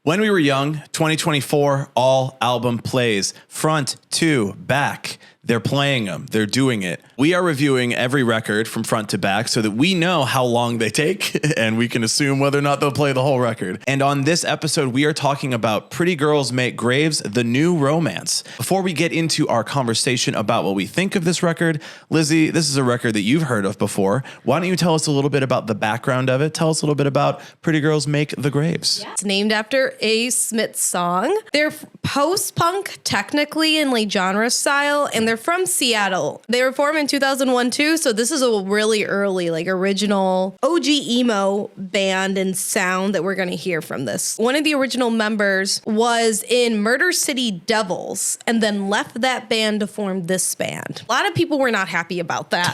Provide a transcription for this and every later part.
When We Were Young, 2024, all album plays, front to back. They're playing them. They're doing it. We are reviewing every record from front to back so that we know how long they take and we can assume whether or not they'll play the whole record. And on this episode, we are talking about Pretty Girls Make Graves, The New Romance. Before we get into our conversation about what we think of this record, Lizzie, this is a record that you've heard of before. Why don't you tell us a little bit about the background of it? Tell us a little bit about Pretty Girls Make the Graves. Yeah. It's named after a Smith song. They're post-punk technically in like genre style, and they're from Seattle. They were formed in 2001 too, so this is a really early, like original OG emo band and sound that we're going to hear from this. One of the original members was in Murder City Devils and then left that band to form this band. A lot of people were not happy about that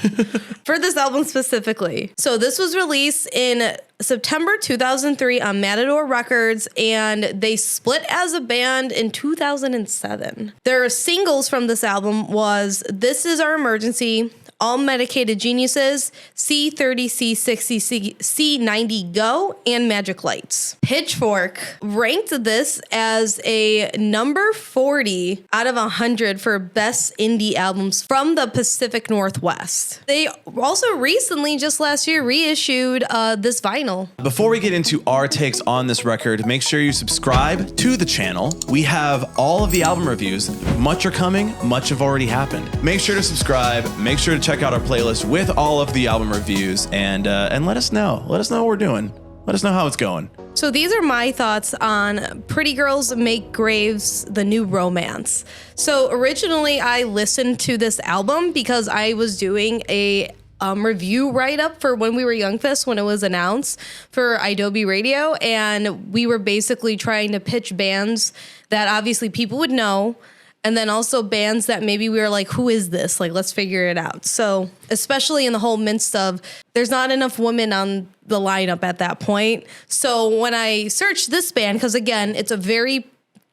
for this album specifically. So this was released in September 2003 on Matador Records, and they split as a band in 2007. Their singles from this album was This Is Our Emergency, All Medicated Geniuses, C30, C60, C90 Go, and Magic Lights. Pitchfork ranked this as a number 40 out of 100 for best indie albums from the Pacific Northwest. They also recently, just last year, reissued this vinyl. Before we get into our takes on this record, make sure you subscribe to the channel. We have all of the album reviews. Much are coming, much have already happened. Make sure to subscribe, make sure to check out our playlist with all of the album reviews, and let us know. Let us know what we're doing. Let us know how it's going. So these are my thoughts on Pretty Girls Make Graves, The New Romance. So originally I listened to this album because I was doing a review write-up for When We Were Young Fest when it was announced for Adobe Radio, and we were basically trying to pitch bands that obviously people would know, and then also bands that maybe we were like, who is this? Like, let's figure it out. So especially in the whole midst of there's not enough women on the lineup at that point. So when I searched this band, because again, it's a very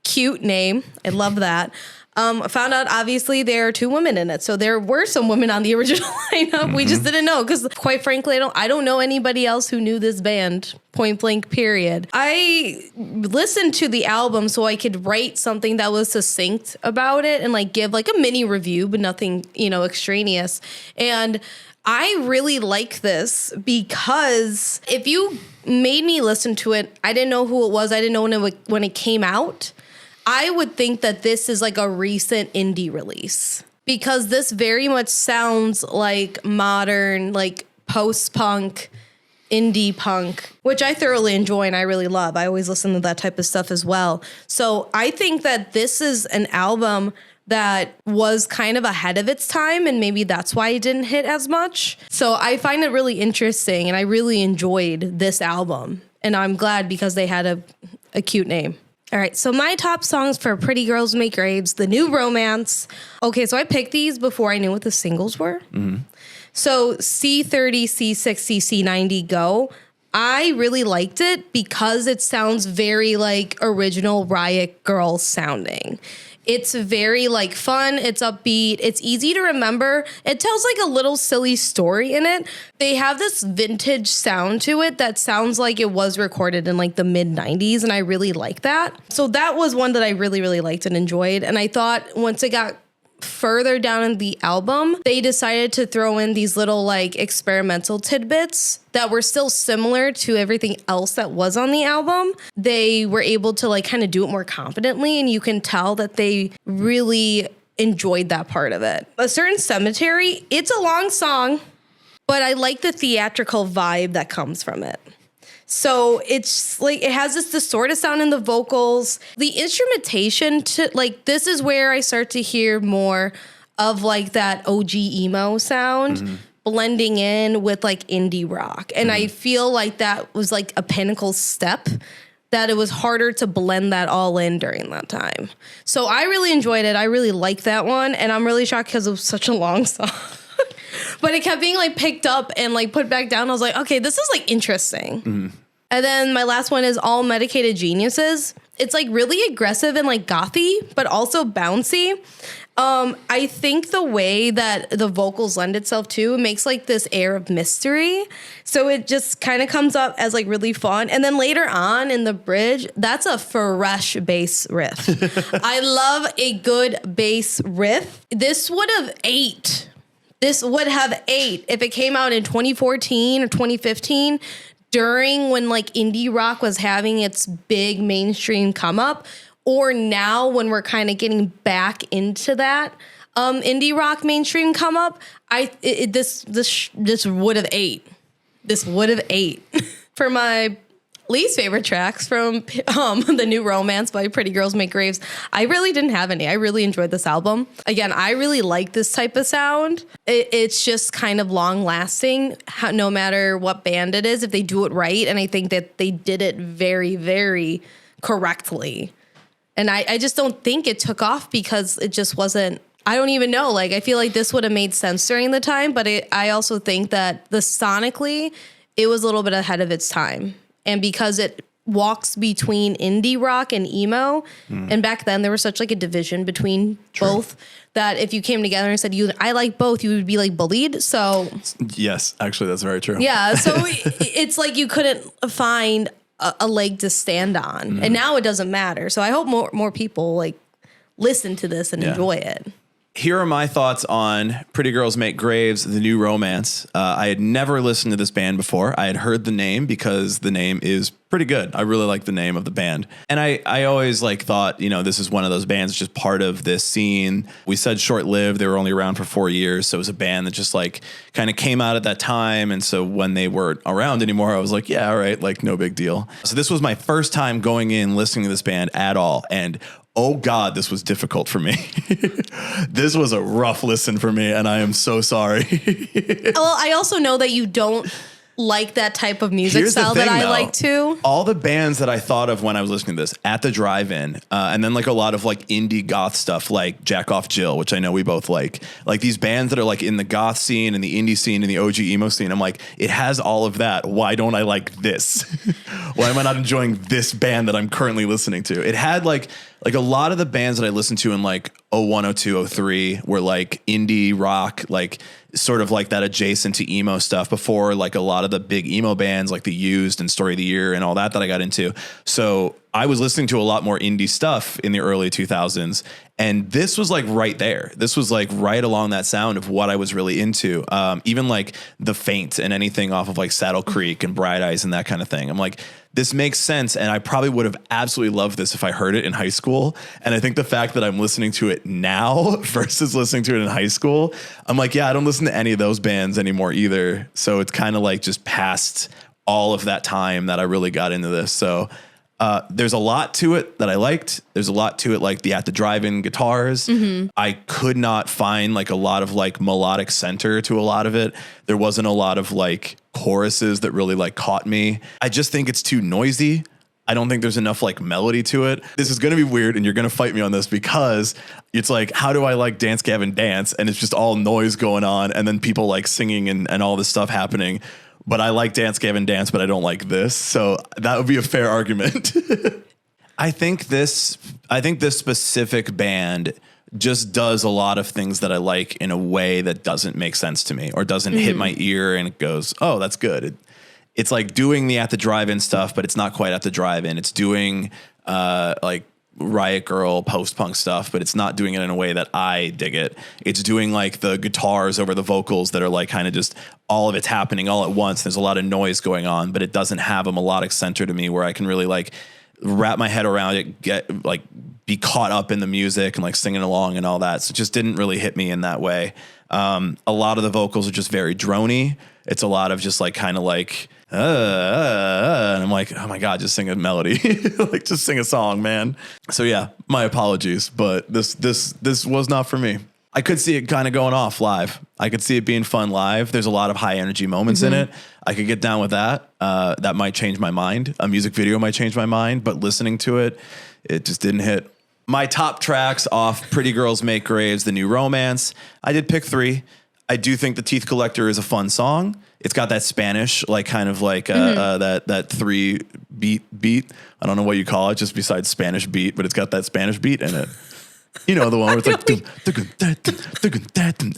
cute name. I love that. I found out, obviously, there are two women in it. So there were some women on the original lineup. Mm-hmm. We just didn't know because, quite frankly, I don't know anybody else who knew this band, point blank, period. I listened to the album so I could write something that was succinct about it and like give like a mini review, but nothing, extraneous. And I really like this because if you made me listen to it, I didn't know who it was. I didn't know when it came out. I would think that this is like a recent indie release because this very much sounds like modern, like post-punk, indie punk, which I thoroughly enjoy and I really love. I always listen to that type of stuff as well. So I think that this is an album that was kind of ahead of its time, and maybe that's why it didn't hit as much. So I find it really interesting, and I really enjoyed this album, and I'm glad because they had a cute name. All right, so my top songs for Pretty Girls Make Graves, The New Romance. Okay, so I picked these before I knew what the singles were. Mm-hmm. So C30, C60, C90 Go. I really liked it because it sounds very like original Riot Girls sounding. It's very like fun. It's upbeat. It's easy to remember. It tells like a little silly story in it. They have this vintage sound to it that sounds like it was recorded in like the mid 90s. And I really like that. So that was one that I really, really liked and enjoyed. And I thought once it got further down in the album, they decided to throw in these little like experimental tidbits that were still similar to everything else that was on the album. They were able to like kind of do it more confidently, and you can tell that they really enjoyed that part of it. A Certain Cemetery, it's a long song, but I like the theatrical vibe that comes from it. So it's like it has this distorted sound in the vocals. The instrumentation to like this is where I start to hear more of like that OG emo sound blending in with like indie rock. And I feel like that was like a pinnacle step, that it was harder to blend that all in during that time. So I really enjoyed it. I really liked that one. And I'm really shocked because it was such a long song. But it kept being like picked up and like put back down. I was like, okay, this is like interesting. Mm-hmm. And then my last one is All Medicated Geniuses. it's like really aggressive and like gothy, but also bouncy. I think the way that the vocals lend itself to, it makes like this air of mystery. So it just kind of comes up as like really fun. And then later on in the bridge, that's a fresh bass riff. I love a good bass riff. This would have ate if it came out in 2014 or 2015 during when like indie rock was having its big mainstream come up. Or now when we're kind of getting back into that indie rock mainstream come up, this would have ate. This would have ate. For my least favorite tracks from The New Romance by Pretty Girls Make Graves, I really didn't have any. I really enjoyed this album. Again, I really like this type of sound. It's just kind of long lasting, no matter what band it is, if they do it right. And I think that they did it very, very correctly. And I just don't think it took off because it just wasn't, I don't even know. Like, I feel like this would have made sense during the time, but I also think that sonically, it was a little bit ahead of its time. And because it walks between indie rock and emo, and back then there was such like a division between both, that if you came together and said, I like both, you would be like bullied. So yes, actually, that's very true. Yeah. So it's like you couldn't find a leg to stand on. And now it doesn't matter. So I hope more people like listen to this and enjoy it. Here are my thoughts on Pretty Girls Make Graves, The New Romance. I had never listened to this band before. I had heard the name because the name is pretty good. I really like the name of the band. And I always like thought, this is one of those bands just part of this scene. We said short-lived. They were only around for 4 years. So it was a band that just like kind of came out at that time. And so when they weren't around anymore, I was like, yeah, all right, like no big deal. So this was my first time going in listening to this band at all. And oh God, this was difficult for me. This was a rough listen for me, and I am so sorry. Well, I also know that you don't like that type of music style that I like too. All the bands that I thought of when I was listening to this at the drive-in, and then like a lot of like indie goth stuff like Jack Off Jill, which I know we both like these bands that are like in the goth scene and the indie scene and the OG emo scene. I'm like, it has all of that. Why don't I like this? Why am I not enjoying this band that I'm currently listening to? It had like a lot of the bands that I listened to in like 01, 02, 03 were like indie rock, like sort of like that adjacent to emo stuff before like a lot of the big emo bands like The Used and Story of the Year and all that I got into. So I was listening to a lot more indie stuff in the early 2000s. And this was like right there. This was like right along that sound of what I was really into. Even like The Faint and anything off of like Saddle Creek and Bright Eyes and that kind of thing. I'm like, this makes sense. And I probably would have absolutely loved this if I heard it in high school. And I think the fact that I'm listening to it now versus listening to it in high school, I'm like, yeah, I don't listen to any of those bands anymore either. So it's kind of like just past all of that time that I really got into this. So there's a lot to it that I liked. There's a lot to it, like the at the drive-in guitars. I could not find like a lot of like melodic center to a lot of it. There wasn't a lot of like choruses that really like caught me. I just think it's too noisy. I don't think there's enough like melody to it. This is going to be weird and you're going to fight me on this because it's like, how do I like Dance Gavin Dance? And it's just all noise going on and then people like singing and all this stuff happening. But I like Dance Gavin Dance, but I don't like this. So that would be a fair argument. I think this specific band just does a lot of things that I like in a way that doesn't make sense to me or doesn't hit my ear and it goes, oh, that's good. It's like doing the at the drive-in stuff, but it's not quite at the drive-in. It's doing like Riot Girl post-punk stuff, but it's not doing it in a way that I dig it. It's doing like the guitars over the vocals that are like kind of just all of it's happening all at once. There's a lot of noise going on, but it doesn't have a melodic center to me where I can really like wrap my head around it, get like be caught up in the music and like singing along and all that. So it just didn't really hit me in that way. A lot of the vocals are just very drony. It's a lot of just like kind of like and I'm like, oh my God, just sing a melody. Like just sing a song, man. So yeah, my apologies, but this was not for me. I could see it kind of going off live. I could see it being fun live. There's a lot of high energy moments in it. I could get down with that. That might change my mind. A music video might change my mind, but listening to it, it just didn't hit. My top tracks off Pretty Girls Make Graves, The New Romance. I did pick 3. I do think The Teeth Collector is a fun song. It's got that Spanish, like kind of like that 3 beat. I don't know what you call it, just besides Spanish beat, but it's got that Spanish beat in it. You know, the one where it's like,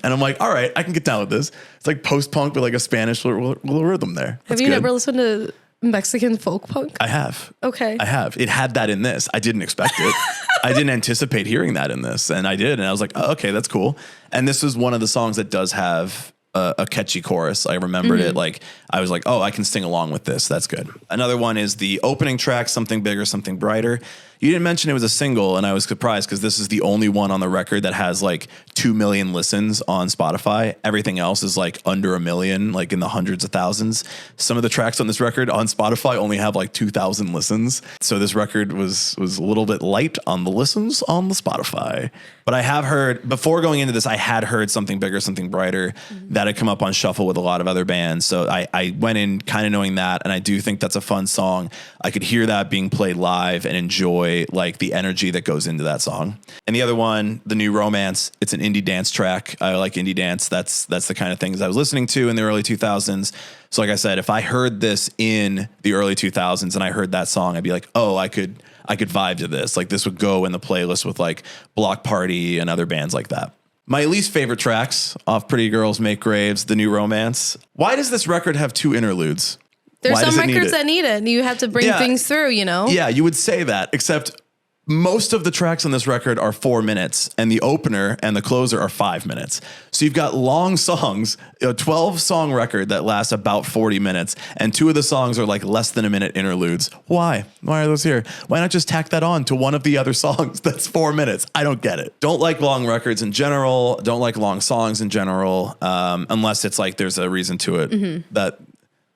and I'm like, all right, I can get down with this. It's like post-punk with like a Spanish little rhythm there. Have you never listened to Mexican folk punk? I have. Okay. I have. It had that in this. I didn't expect it. I didn't anticipate hearing that in this, and I did. And I was like, oh, okay, that's cool. And this is one of the songs that does have a catchy chorus. I remembered it. Like, I was like, oh, I can sing along with this. That's good. Another one is the opening track, Something Bigger, Something Brighter. You didn't mention it was a single, and I was surprised because this is the only one on the record that has like 2 million listens on Spotify. Everything else is like under 1 million, like in the hundreds of thousands. Some of the tracks on this record on Spotify only have like 2,000 listens. So this record was a little bit light on the listens on the Spotify. But I have heard, before going into this, I had heard Something Bigger, Something Brighter that had come up on shuffle with a lot of other bands. So I went in kind of knowing that, and I do think that's a fun song. I could hear that being played live and enjoy like the energy that goes into that song. And the other one, The New Romance, it's an indie dance track. I like indie dance. That's the kind of things I was listening to in the early 2000s. So like I said, if I heard this in the early 2000s and I heard that song, I'd be like, oh, I could vibe to this. Like this would go in the playlist with like Block Party and other bands like that. My least favorite tracks off Pretty Girls Make Graves, The New Romance. Why does this record have 2 interludes? There's some records that need it. You have to bring things through, you know? Yeah, you would say that, except most of the tracks on this record are 4 minutes, and the opener and the closer are 5 minutes. So you've got long songs, a 12-song record that lasts about 40 minutes, and 2 of the songs are like less than a minute interludes. Why? Why are those here? Why not just tack that on to one of the other songs that's 4 minutes? I don't get it. Don't like long records in general. Don't like long songs in general, unless it's like there's a reason to it that...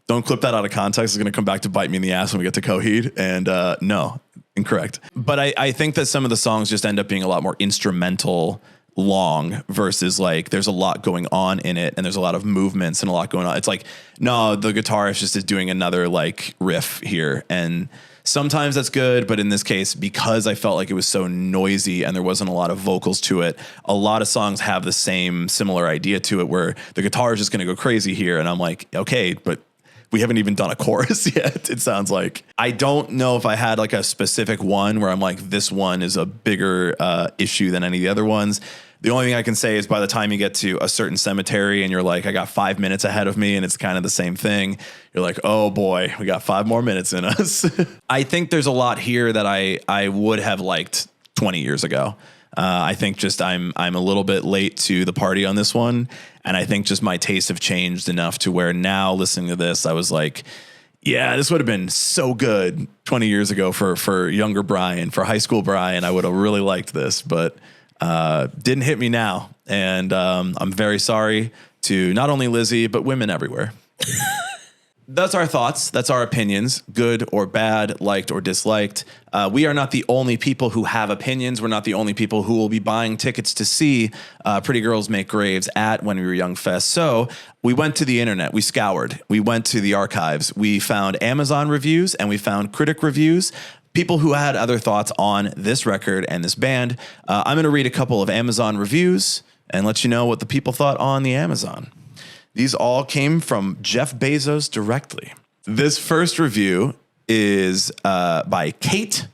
Don't clip that out of context. It's going to come back to bite me in the ass when we get to Coheed. And no, incorrect. But I think that some of the songs just end up being a lot more instrumental long versus like there's a lot going on in it and there's a lot of movements and a lot going on. It's like, no, the guitarist just is doing another like riff here. And sometimes that's good. But in this case, because I felt like it was so noisy and there wasn't a lot of vocals to it, a lot of songs have the same similar idea to it where the guitar is just going to go crazy here. And I'm like, okay, but we haven't even done a chorus yet, it sounds like. I don't know if I had like a specific one where I'm like, this one is a bigger issue than any of the other ones. The only thing I can say is by the time you get to A Certain Cemetery and you're like, I got 5 minutes ahead of me and it's kind of the same thing. You're like, oh boy, we got 5 more minutes in us. I think there's a lot here that I would have liked 20 years ago. I think just I'm a little bit late to the party on this one. And I think just my tastes have changed enough to where now listening to this, I was like, yeah, this would have been so good 20 years ago for younger Brian, for high school Brian. I would have really liked this, but didn't hit me now. And I'm very sorry to not only Lizzie, but women everywhere. That's our thoughts. That's our opinions, good or bad, liked or disliked. We are not the only people who have opinions. We're not the only people who will be buying tickets to see Pretty Girls Make Graves at When We Were Young Fest. So we went to the internet. We scoured. We went to the archives. We found Amazon reviews and we found Critic reviews. People who had other thoughts on this record and this band. I'm going to read a couple of Amazon reviews and let you know what the people thought on the Amazon. These all came from Jeff Bezos directly. This first review is by Kate.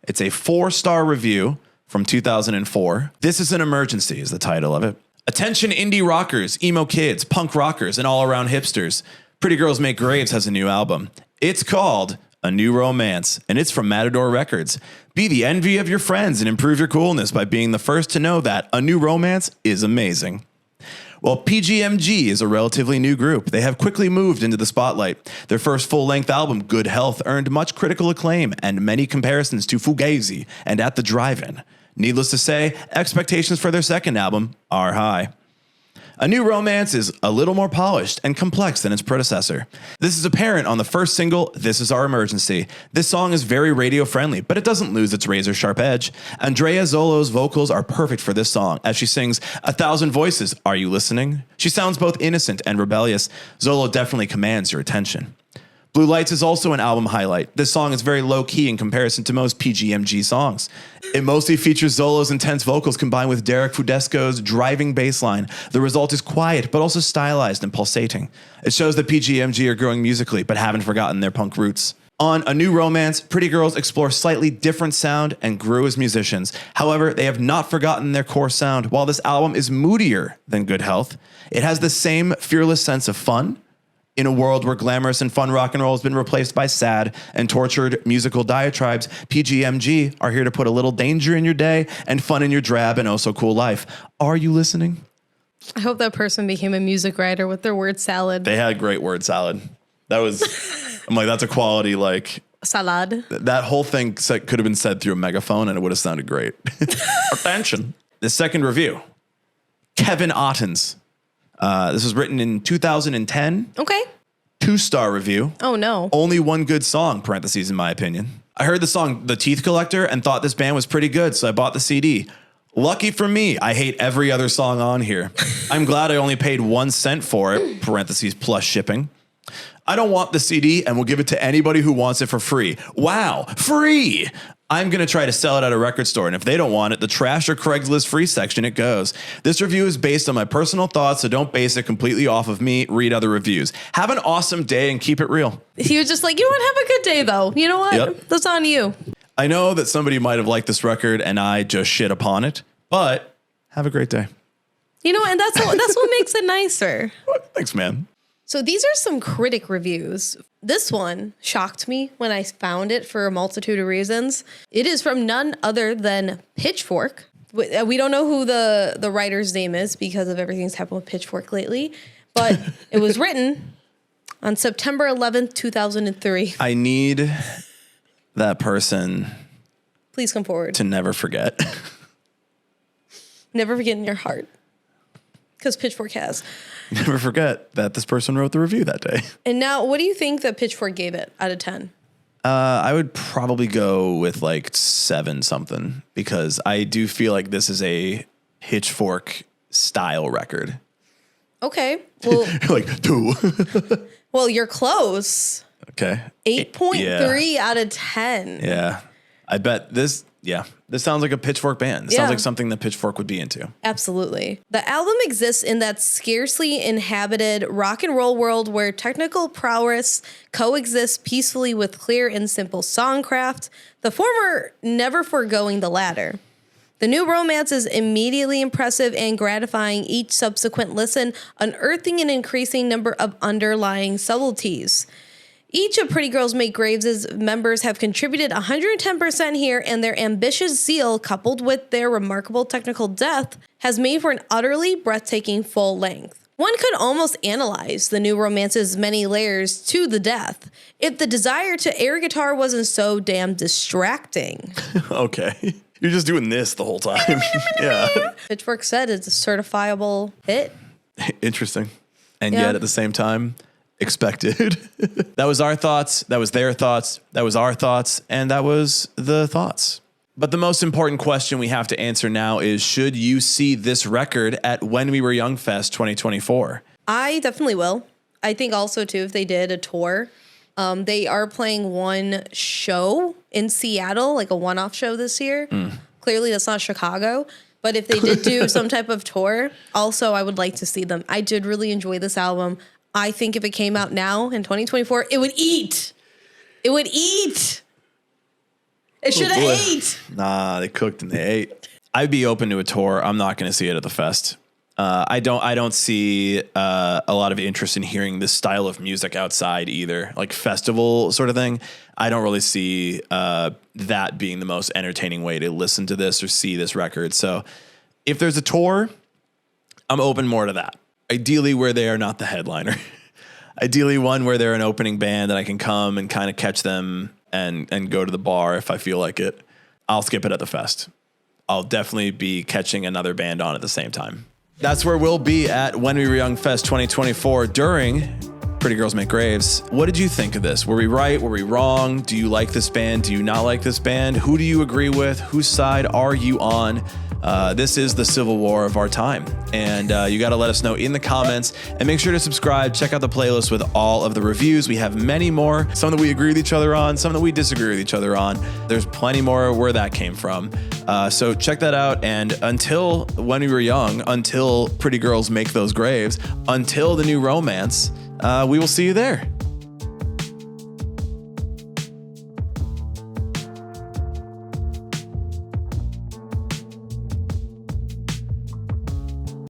It's a 4-star review from 2004. This is an emergency is the title of it. Attention indie rockers, emo kids, punk rockers, and all-around hipsters. Pretty Girls Make Graves has a new album. It's called A New Romance, and it's from Matador Records. Be the envy of your friends and improve your coolness by being the first to know that A New Romance is amazing. Well, PGMG is a relatively new group. They have quickly moved into the spotlight. Their first full-length album, Good Health, earned much critical acclaim and many comparisons to Fugazi and At the Drive-In. Needless to say, expectations for their second album are high. A New Romance is a little more polished and complex than its predecessor. This is apparent on the first single, This Is Our Emergency. This song is very radio-friendly, but it doesn't lose its razor-sharp edge. Andrea Zolo's vocals are perfect for this song, as she sings 1,000 Voices, Are You Listening? She sounds both innocent and rebellious. Zolo definitely commands your attention. Blue Lights is also an album highlight. This song is very low-key in comparison to most PGMG songs. It mostly features Zolo's intense vocals combined with Derek Fudesco's driving bass line. The result is quiet, but also stylized and pulsating. It shows that PGMG are growing musically, but haven't forgotten their punk roots. On A New Romance, Pretty Girls explore slightly different sound and grew as musicians. However, they have not forgotten their core sound. While this album is moodier than Good Health, it has the same fearless sense of fun. In a world where glamorous and fun rock and roll has been replaced by sad and tortured musical diatribes, PGMG are here to put a little danger in your day and fun in your drab and oh so cool life. Are you listening? I hope that person became a music writer with their word salad. They had great word salad. That was, I'm like, that's a quality, like... Salad. That whole thing could have been said through a megaphone and it would have sounded great. Attention. The second review, Kevin Ottens. This was written in 2010. Okay. 2-star review. Oh, no. Only one good song, parentheses, in my opinion. I heard the song The Teeth Collector and thought this band was pretty good, so I bought the CD. Lucky for me, I hate every other song on here. I'm glad I only paid 1 cent for it, parentheses, plus shipping. I don't want the CD and will give it to anybody who wants it for free. Wow, free! I'm going to try to sell it at a record store, and if they don't want it, the trash or Craigslist free section it goes. This review is based on my personal thoughts, so don't base it completely off of me. Read other reviews. Have an awesome day and keep it real. He was just like, you know what, have a good day, though. You know what? Yep. That's on you. I know that somebody might have liked this record, and I just shit upon it, but have a great day. You know, and that's what makes it nicer. Thanks, man. So these are some Critic reviews. This one shocked me when I found it for a multitude of reasons. It is from none other than Pitchfork. We don't know who the writer's name is because of everything that's happened with Pitchfork lately, but it was written on September 11th, 2003. I need that person. Please come forward. To never forget. Never forget in your heart. Because Pitchfork has. Never forget that this person wrote the review that day. And now, what do you think that Pitchfork gave it out of 10? I would probably go with like 7 something because I do feel like this is a Pitchfork style record. Okay. Well, like 2. Well, you're close. Okay. 8.3 out of 10. Yeah. I bet this sounds like a Pitchfork band. This sounds like something that Pitchfork would be into. Absolutely. The album exists in that scarcely inhabited rock and roll world where technical prowess coexists peacefully with clear and simple songcraft, the former never foregoing the latter. The New Romance is immediately impressive and gratifying each subsequent listen, unearthing an increasing number of underlying subtleties. Each of Pretty Girls Make Graves' members have contributed 110% here, and their ambitious zeal, coupled with their remarkable technical depth, has made for an utterly breathtaking full length. One could almost analyze the New Romance's many layers to the death if the desire to air guitar wasn't so damn distracting. Okay. You're just doing this the whole time. Yeah. Pitchfork said it's a certifiable hit. Interesting. And yet at the same time, expected. That was our thoughts. That was their thoughts. That was our thoughts. And that was the thoughts. But the most important question we have to answer now is, should you see this record at When We Were Young Fest 2024? I definitely will. I think also, too, if they did a tour, they are playing one show in Seattle, like a one-off show this year. Clearly, that's not Chicago. But if they did do some type of tour, also, I would like to see them. I did really enjoy this album. I think if it came out now in 2024, it would eat. It would eat. It should have ate. Nah, they cooked and they ate. I'd be open to a tour. I'm not going to see it at the fest. I don't see a lot of interest in hearing this style of music outside either, like festival sort of thing. I don't really see that being the most entertaining way to listen to this or see this record. So if there's a tour, I'm open more to that. Ideally where they are not the headliner. Ideally one where they're an opening band and I can come and kind of catch them and go to the bar if I feel like it. I'll skip it at the fest. I'll definitely be catching another band on at the same time. That's where we'll be at When We Were Young Fest 2024 during Pretty Girls Make Graves. What did you think of this? Were we right? Were we wrong? Do you like this band? Do you not like this band? Who do you agree with? Whose side are you on? This is the civil war of our time. And you got to let us know in the comments, and make sure to subscribe. Check out the playlist with all of the reviews. We have many more, some that we agree with each other on, some that we disagree with each other on. There's plenty more where that came from. So check that out. And until When We Were Young, until Pretty Girls Make Those Graves, until the new romance, we will see you there.